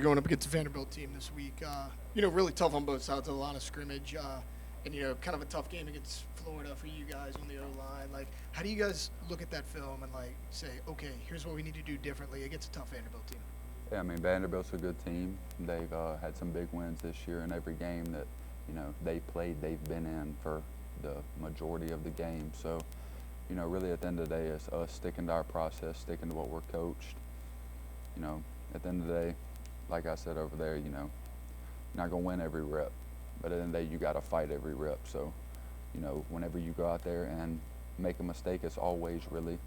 going up against the Vanderbilt team this week. Really tough on both sides of the line of scrimmage, and kind of a tough game against Florida for you guys on the O line. Like, how do you guys look at that film and like say, okay, here's what we need to do differently against a tough Vanderbilt team? Yeah, I mean, Vanderbilt's a good team. They've had some big wins this year, and every game that they played, they've been in for the majority of the game. So, really at the end of the day, it's us sticking to our process, sticking to what we're coached. At the end of the day, like I said over there, you're not gonna win every rep, but at the end of the day, you got to fight every rep. So, whenever you go out there and make a mistake, it's always really,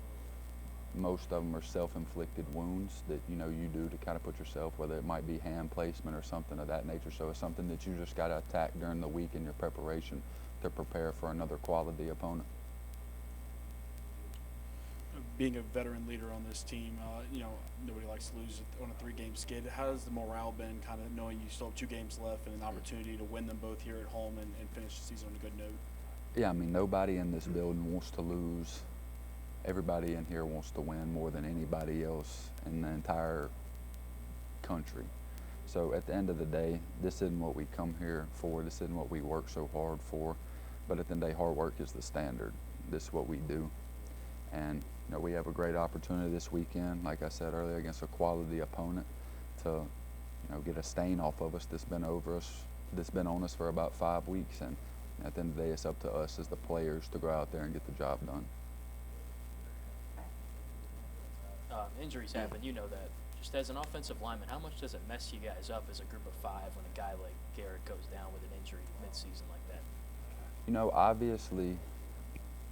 most of them are self-inflicted wounds that you do to kind of put yourself, whether it might be hand placement or something of that nature. So it's something that you just got to attack during the week in your preparation to prepare for another quality opponent. Being a veteran leader on this team, nobody likes to lose on a 3-game skid. How has the morale been, kind of knowing you still have 2 games left and an opportunity to win them both here at home and finish the season on a good note? Yeah, I mean, nobody in this building wants to lose. Everybody in here wants to win more than anybody else in the entire country. So at the end of the day, this isn't what we come here for. This isn't what we work so hard for. But at the end of the day, hard work is the standard. This is what we do. And we have a great opportunity this weekend, like I said earlier, against a quality opponent to get a stain off of us that's been on us for about 5 weeks. And at the end of the day, it's up to us as the players to go out there and get the job done. Injuries happen, you know that. Just as an offensive lineman, how much does it mess you guys up as a group of 5 when a guy like Garrett goes down with an injury mid-season like that? Obviously,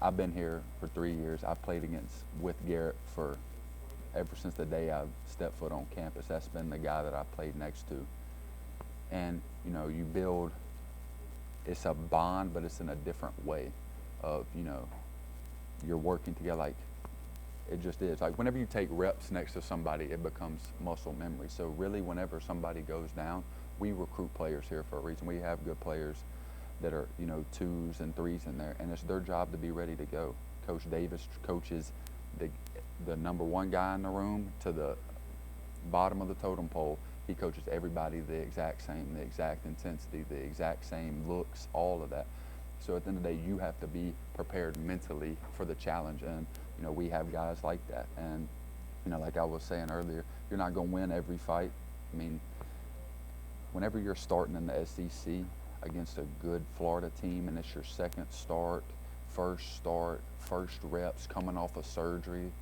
I've been here for 3 years. I've played with Garrett for ever since the day I stepped foot on campus. That's been the guy that I played next to. And, you build, it's a bond, but it's in a different way of, you're working together. Like, it just is. Like, whenever you take reps next to somebody, it becomes muscle memory. So really, whenever somebody goes down, we recruit players here for a reason. We have good players that are, 2s and 3s in there, and it's their job to be ready to go. Coach Davis coaches the number 1 guy in the room to the bottom of the totem pole. He coaches everybody the exact same, the exact intensity, the exact same looks, all of that. So at the end of the day, you have to be prepared mentally for the challenge, and we have guys like that. And like I was saying earlier, you're not going to win every fight. I mean, whenever you're starting in the SEC against a good Florida team and it's your second start, first reps coming off of surgery,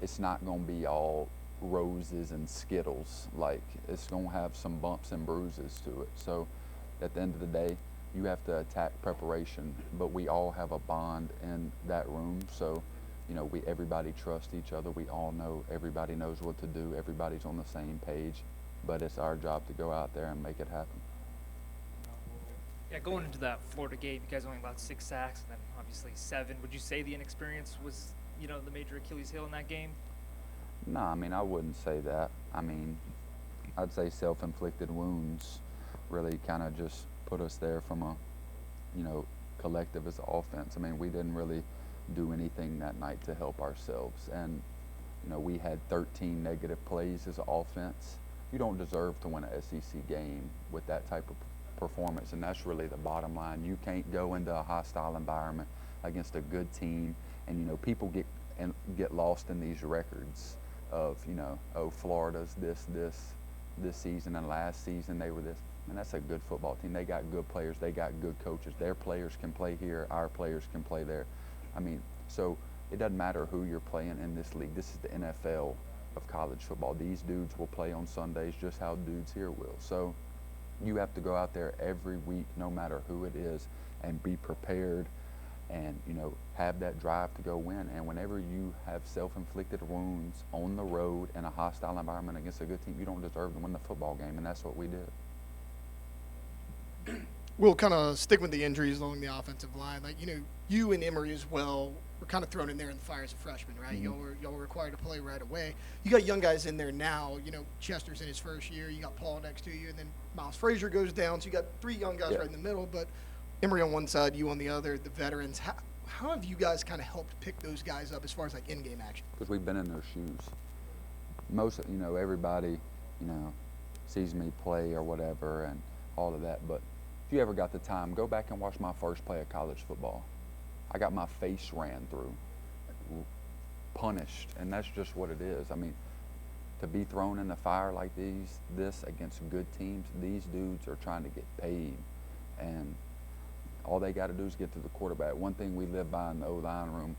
it's not going to be all roses and Skittles. Like, it's going to have some bumps and bruises to it. So at the end of the day, you have to attack preparation, but we all have a bond in that room. So, everybody trusts each other. We all know, everybody knows what to do. Everybody's on the same page, but it's our job to go out there and make it happen. Yeah, going into that Florida game, you guys only allowed 6 sacks and then obviously 7. Would you say the inexperience was, the major Achilles heel in that game? No, I mean, I wouldn't say that. I mean, I'd say self-inflicted wounds really kind of just put us there from a, collective as an offense. I mean, we didn't really do anything that night to help ourselves. And, we had 13 negative plays as an offense. You don't deserve to win an SEC game with that type of performance, and that's really the bottom line. You can't go into a hostile environment against a good team, and, people get lost in these records of, Florida's this season, and last season they were this. And that's a good football team. They got good players. They got good coaches. Their players can play here. Our players can play there. I mean, so it doesn't matter who you're playing in this league. This is the NFL of college football. These dudes will play on Sundays just how dudes here will. So you have to go out there every week, no matter who it is, and be prepared and, have that drive to go win. And whenever you have self-inflicted wounds on the road in a hostile environment against a good team, you don't deserve to win the football game, and that's what we did. We'll kind of stick with the injuries along the offensive line. Like, you and Emory as well were kind of thrown in there in the fire as a freshman, right? Mm-hmm. Y'all were required to play right away. You got young guys in there now. Chester's in his first year. You got Paul next to you, and then Miles Frazier goes down. So you got 3 young guys right in the middle, but Emory on one side, you on the other, the veterans. How have you guys kind of helped pick those guys up as far as, like, in-game action? Because we've been in their shoes. most, everybody, sees me play or whatever and all of that. But if you ever got the time, go back and watch my first play of college football. I got my face ran through, punished, and that's just what it is. I mean, to be thrown in the fire like this against good teams, these dudes are trying to get paid, and all they got to do is get to the quarterback. One thing we live by in the O-line room,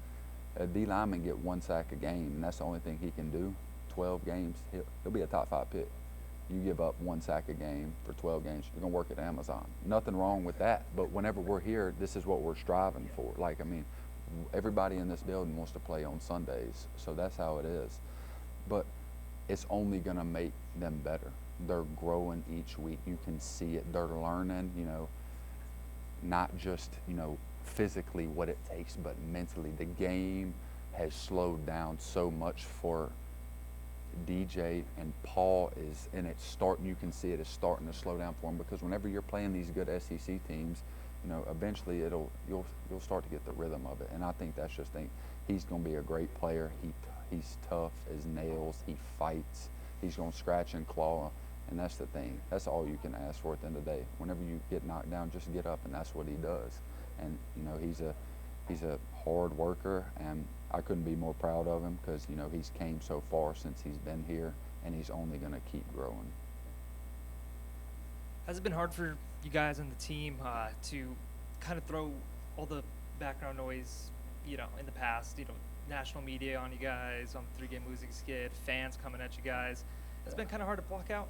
a D lineman get 1 sack a game, and that's the only thing he can do. 12 games, he'll be a top 5 pick. You give up 1 sack a game for 12 games, you're gonna work at Amazon. Nothing wrong with that, but whenever we're here, this is what we're striving for. Like, I mean, everybody in this building wants to play on Sundays, so that's how it is. But it's only gonna make them better. They're growing each week. You can see it. They're learning, not just, physically what it takes, but mentally. The game has slowed down so much for DJ, and Paul is, and it's starting, you can see it is starting to slow down for him, because whenever you're playing these good SEC teams, eventually you'll start to get the rhythm of it. And I think he's going to be a great player. He's tough as nails. He fights. He's going to scratch and claw, and that's the thing. That's all you can ask for at the end of the day. Whenever you get knocked down, just get up, and that's what he does. And he's a hard worker, and I couldn't be more proud of him, because he's came so far since he's been here, and he's only going to keep growing. Has it been hard for you guys on the team to kind of throw all the background noise, in the past, national media on you guys, on the 3-game losing skid, fans coming at you guys? It's been kind of hard to block out?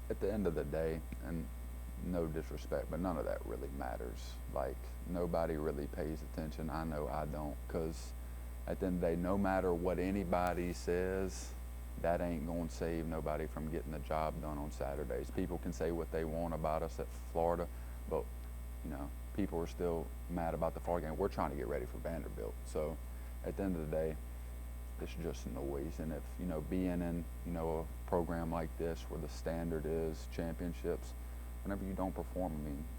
At the end of the day, and no disrespect, but none of that really matters. Like, nobody really pays attention. I know I don't, because at the end of the day, no matter what anybody says, that ain't going to save nobody from getting the job done on Saturdays. People can say what they want about us at Florida, but, people are still mad about the Florida game. We're trying to get ready for Vanderbilt. So at the end of the day, it's just noise. And if, being in, a program like this where the standard is championships, whenever you don't perform,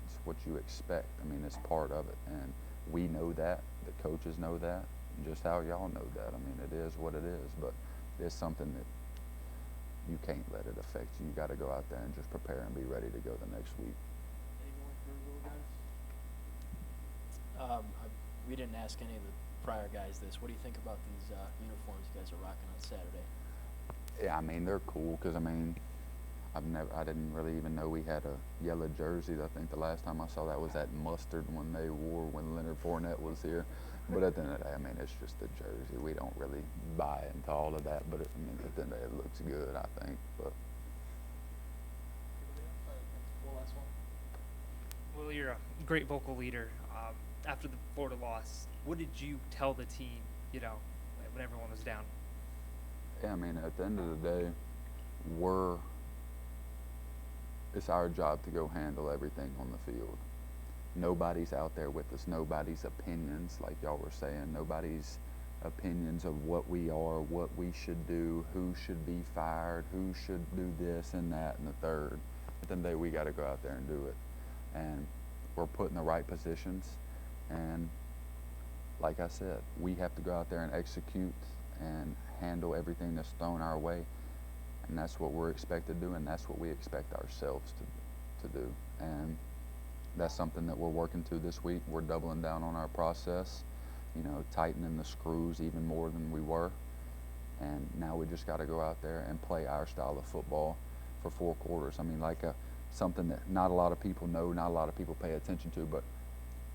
it's what you expect. It's part of it. And we know that. The coaches know that. Just how y'all know that. It is what it is. But it's something that you can't let it affect you. You got to go out there and just prepare and be ready to go the next week. We didn't ask any of the prior guys this. What do you think about these uniforms you guys are rocking on Saturday? Yeah, they're cool, because I didn't really even know we had a yellow jersey. I think the last time I saw that was that mustard one they wore when Leonard Fournette was here. But at the end of the day, it's just a jersey. We don't really buy into all of that. But at the end of the day, it looks good, I think. But Well, you're a great vocal leader. After the Florida loss, what did you tell the team, when everyone was down? yeah, at the end of the day, it's our job to go handle everything on the field. Nobody's out there with us. Nobody's opinions, like y'all were saying. Nobody's opinions of what we are, what we should do, who should be fired, who should do this and that and the third. At the end of the day, we got to go out there and do it. And we're put in the right positions. And like I said, we have to go out there and execute and handle everything that's thrown our way. And that's what we're expected to do, and that's what we expect ourselves to do. And that's something that we're working to this week. We're doubling down on our process, tightening the screws even more than we were. And now we just got to go out there and play our style of football for 4 quarters. Something that not a lot of people know, not a lot of people pay attention to, but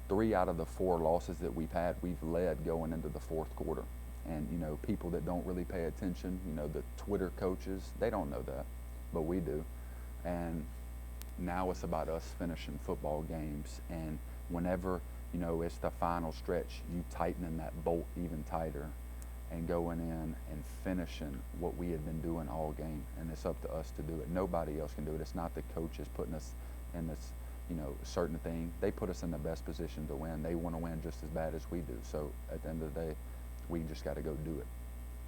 3 out of the 4 losses that we've had, we've led going into the 4th quarter. And, people that don't really pay attention, the Twitter coaches, they don't know that, but we do. And now it's about us finishing football games. And whenever, it's the final stretch, you tightening that bolt even tighter and going in and finishing what we had been doing all game. And it's up to us to do it. Nobody else can do it. It's not the coaches putting us in this, certain thing. They put us in the best position to win. They want to win just as bad as we do. So at the end of the day, we just got to go do it.